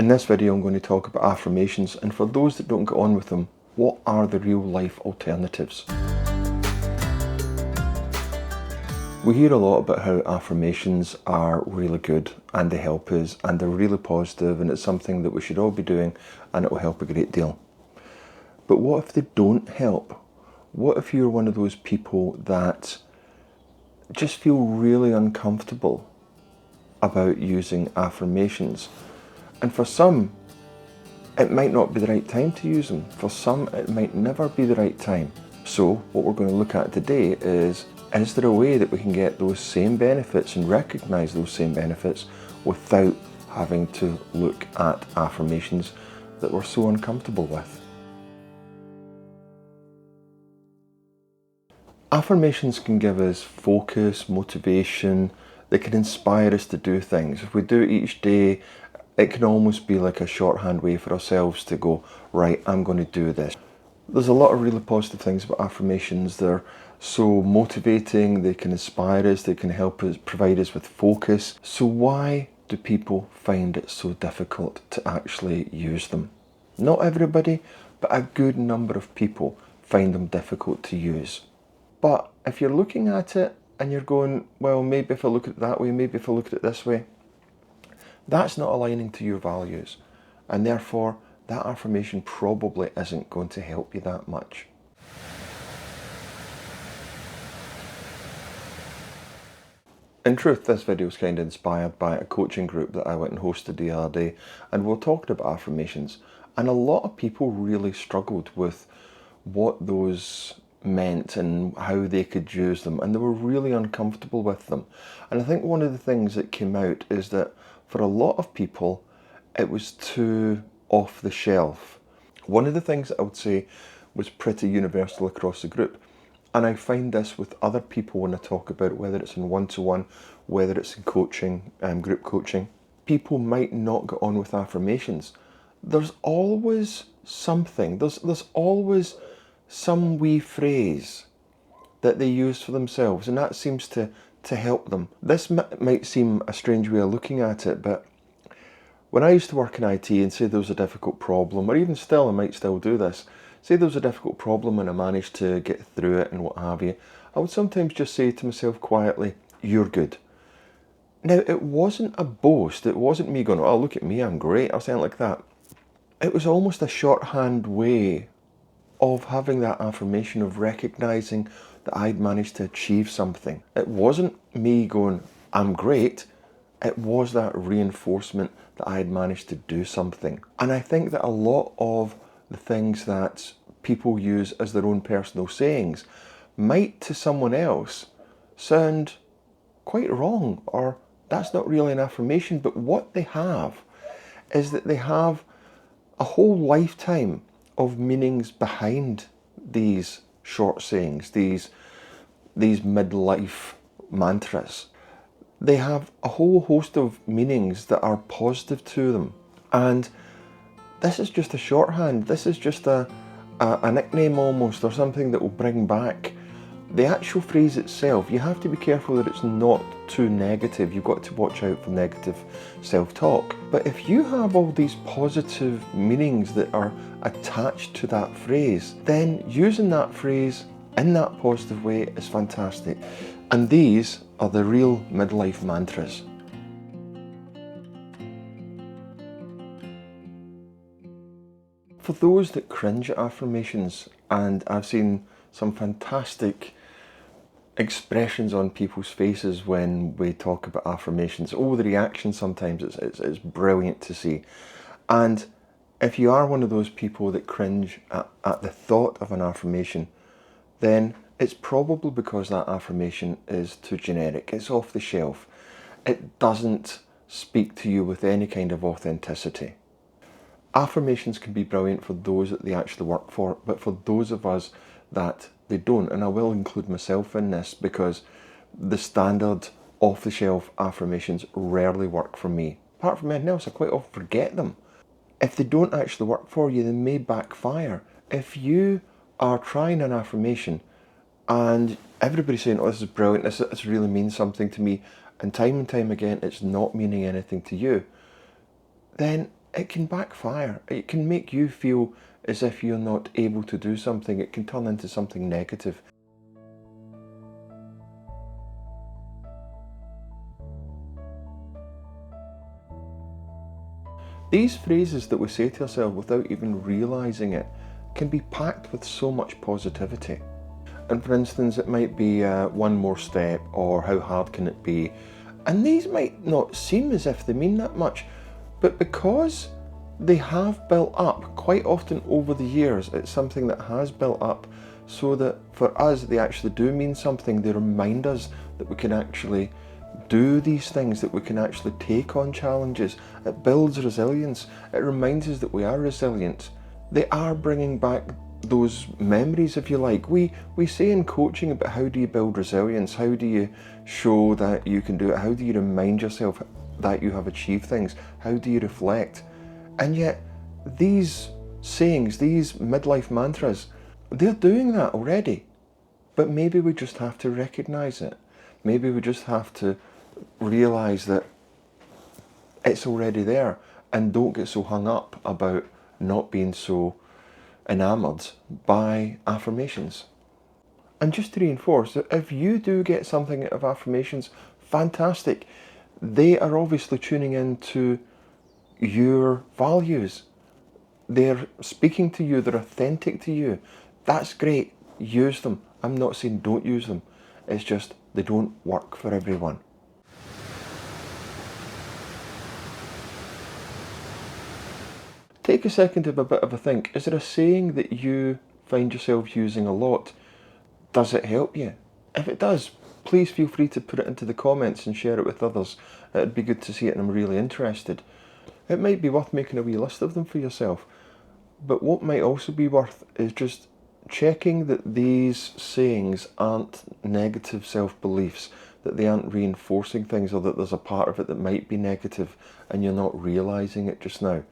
In this video I'm going to talk about affirmations, and for those that don't get on with them, what are the real life alternatives? We hear a lot about how affirmations are really good and they help us and they're really positive and it's something that we should all be doing and it will help a great deal. But what if they don't help? What if you're one of those people that just feel really uncomfortable about using affirmations? And for some, it might not be the right time to use them. For some, it might never be the right time. So what we're going to look at today is there a way that we can get those same benefits and recognize those same benefits without having to look at affirmations that we're so uncomfortable with? Affirmations can give us focus, motivation. They can inspire us to do things. If we do it each day, it can almost be like a shorthand way for ourselves to go, right, I'm going to do this. There's a lot of really positive things about affirmations. They're so motivating, they can inspire us, they can help us, provide us with focus. So why do people find it so difficult to actually use them? Not everybody, but a good number of people find them difficult to use. But if you're looking at it and you're going, well, maybe if I look at it that way, maybe if I look at it this way, that's not aligning to your values. And therefore, that affirmation probably isn't going to help you that much. In truth, this video was kind of inspired by a coaching group that I went and hosted the other day, and we talked about affirmations. And a lot of people really struggled with what those meant and how they could use them, and they were really uncomfortable with them. And I think one of the things that came out is that for a lot of people it was too off the shelf. One of the things that I would say was pretty universal across the group, and I find this with other people when I talk about it, whether it's in one-to-one, whether it's in coaching, group coaching, people might not get on with affirmations. There's always something, there's always some wee phrase that they use for themselves, and that seems to help them. This might seem a strange way of looking at it, but when I used to work in IT and say there was a difficult problem, or even still, I might still do this, say there was a difficult problem and I managed to get through it and what have you, I would sometimes just say to myself quietly, "You're good." Now, it wasn't a boast, it wasn't me going, "Oh, look at me, I'm great," or something like that. It was almost a shorthand way of having that affirmation, of recognizing that I'd managed to achieve something. It wasn't me going, "I'm great." It was that reinforcement that I had managed to do something. And I think that a lot of the things that people use as their own personal sayings might to someone else sound quite wrong, or that's not really an affirmation. But what they have is that they have a whole lifetime of meanings behind these short sayings, these midlife mantras. They have a whole host of meanings that are positive to them. And this is just a shorthand. This is just a nickname almost, or something that will bring back the actual phrase itself. You have to be careful that it's not too negative. You've got to watch out for negative self-talk. But if you have all these positive meanings that are attached to that phrase, then using that phrase in that positive way is fantastic. And these are the real midlife mantras. For those that cringe at affirmations, and I've seen some fantastic expressions on people's faces when we talk about affirmations. Oh, the reaction sometimes, it's brilliant to see. And if you are one of those people that cringe at the thought of an affirmation, then it's probably because that affirmation is too generic. It's off the shelf. It doesn't speak to you with any kind of authenticity. Affirmations can be brilliant for those that they actually work for, but for those of us that they don't, and I will include myself in this, because the standard off-the-shelf affirmations rarely work for me. Apart from anything else, I quite often forget them. If they don't actually work for you, they may backfire. If you are trying an affirmation and everybody's saying, "Oh, this is brilliant, this really means something to me," and time again it's not meaning anything to you, then it can backfire. It can make you feel as if you're not able to do something. It can turn into something negative. These phrases that we say to ourselves without even realising it can be packed with so much positivity. And for instance, it might be one more step, or how hard can it be? And these might not seem as if they mean that much, but because they have built up quite often over the years, it's something that has built up so that for us they actually do mean something. They remind us that we can actually do these things, that we can actually take on challenges. It builds resilience. It reminds us that we are resilient. They are bringing back those memories, if you like. We say in coaching about how do you build resilience, how do you show that you can do it, how do you remind yourself that you have achieved things, how do you reflect? And yet these sayings, these midlife mantras, they're doing that already. But maybe we just have to recognise it. Maybe we just have to realise that it's already there, and don't get so hung up about not being so enamoured by affirmations. And just to reinforce that if you do get something out of affirmations, fantastic. They are obviously tuning into your values. They're speaking to you, they're authentic to you. That's great. Use them. I'm not saying don't use them. It's just they don't work for everyone. Take a second to have a bit of a think. Is there a saying that you find yourself using a lot? Does it help you? If it does, please feel free to put it into the comments and share it with others. It'd be good to see it, and I'm really interested. It might be worth making a wee list of them for yourself. But what might also be worth is just checking that these sayings aren't negative self-beliefs, that they aren't reinforcing things, or that there's a part of it that might be negative and you're not realising it just now.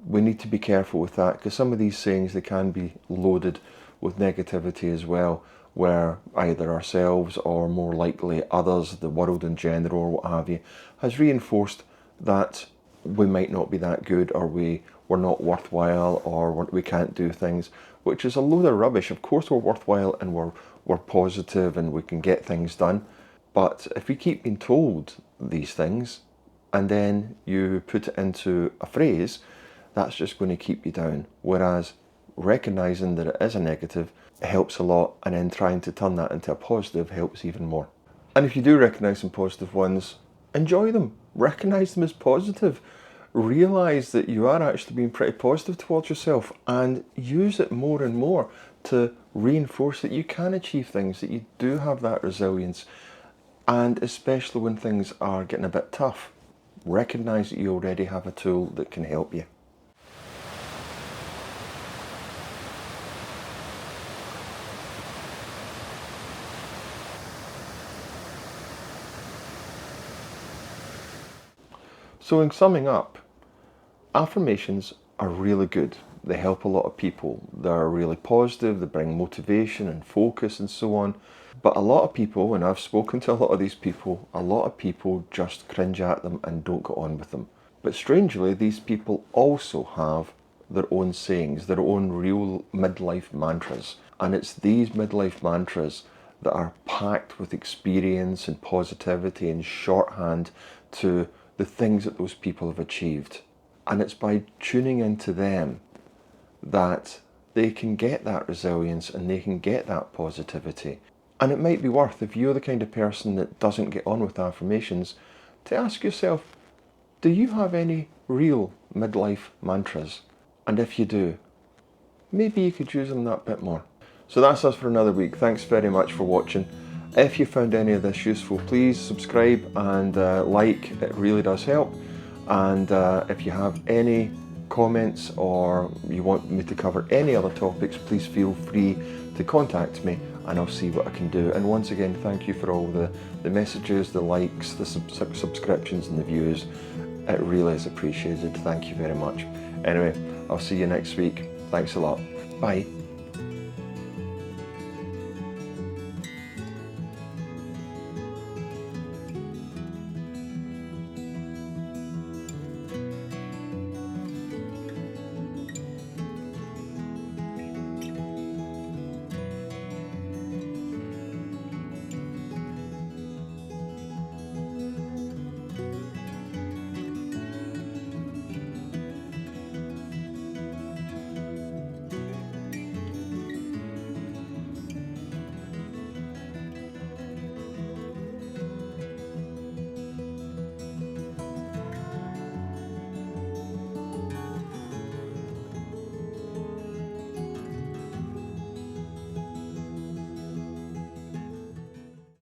We need to be careful with that, because some of these sayings, they can be loaded with negativity as well, where either ourselves or more likely others, the world in general or what have you, has reinforced that we might not be that good, or we're not worthwhile, or we can't do things, which is a load of rubbish. Of course we're worthwhile, and we're positive, and we can get things done. But if we keep being told these things and then you put it into a phrase, that's just going to keep you down. Whereas recognising that it is a negative helps a lot, and then trying to turn that into a positive helps even more. And if you do recognise some positive ones, enjoy them. Recognise them as positive. Realise that you are actually being pretty positive towards yourself, and use it more and more to reinforce that you can achieve things, that you do have that resilience. And especially when things are getting a bit tough, recognise that you already have a tool that can help you. So in summing up, affirmations are really good. They help a lot of people. They're really positive, they bring motivation and focus and so on. But a lot of people, and I've spoken to a lot of these people, a lot of people just cringe at them and don't get on with them. But strangely, these people also have their own sayings, their own real midlife mantras. And it's these midlife mantras that are packed with experience and positivity and shorthand to the things that those people have achieved. And it's by tuning into them that they can get that resilience and they can get that positivity. And it might be worth, if you're the kind of person that doesn't get on with affirmations, to ask yourself, do you have any real midlife mantras? And if you do, maybe you could use them that bit more. So that's us for another week. Thanks very much for watching. If you found any of this useful, please subscribe and like. It really does help. And if you have any comments, or you want me to cover any other topics, please feel free to contact me and I'll see what I can do. And once again, thank you for all the messages, the likes, the subscriptions and the views. It really is appreciated. Thank you very much. Anyway, I'll see you next week. Thanks a lot. Bye.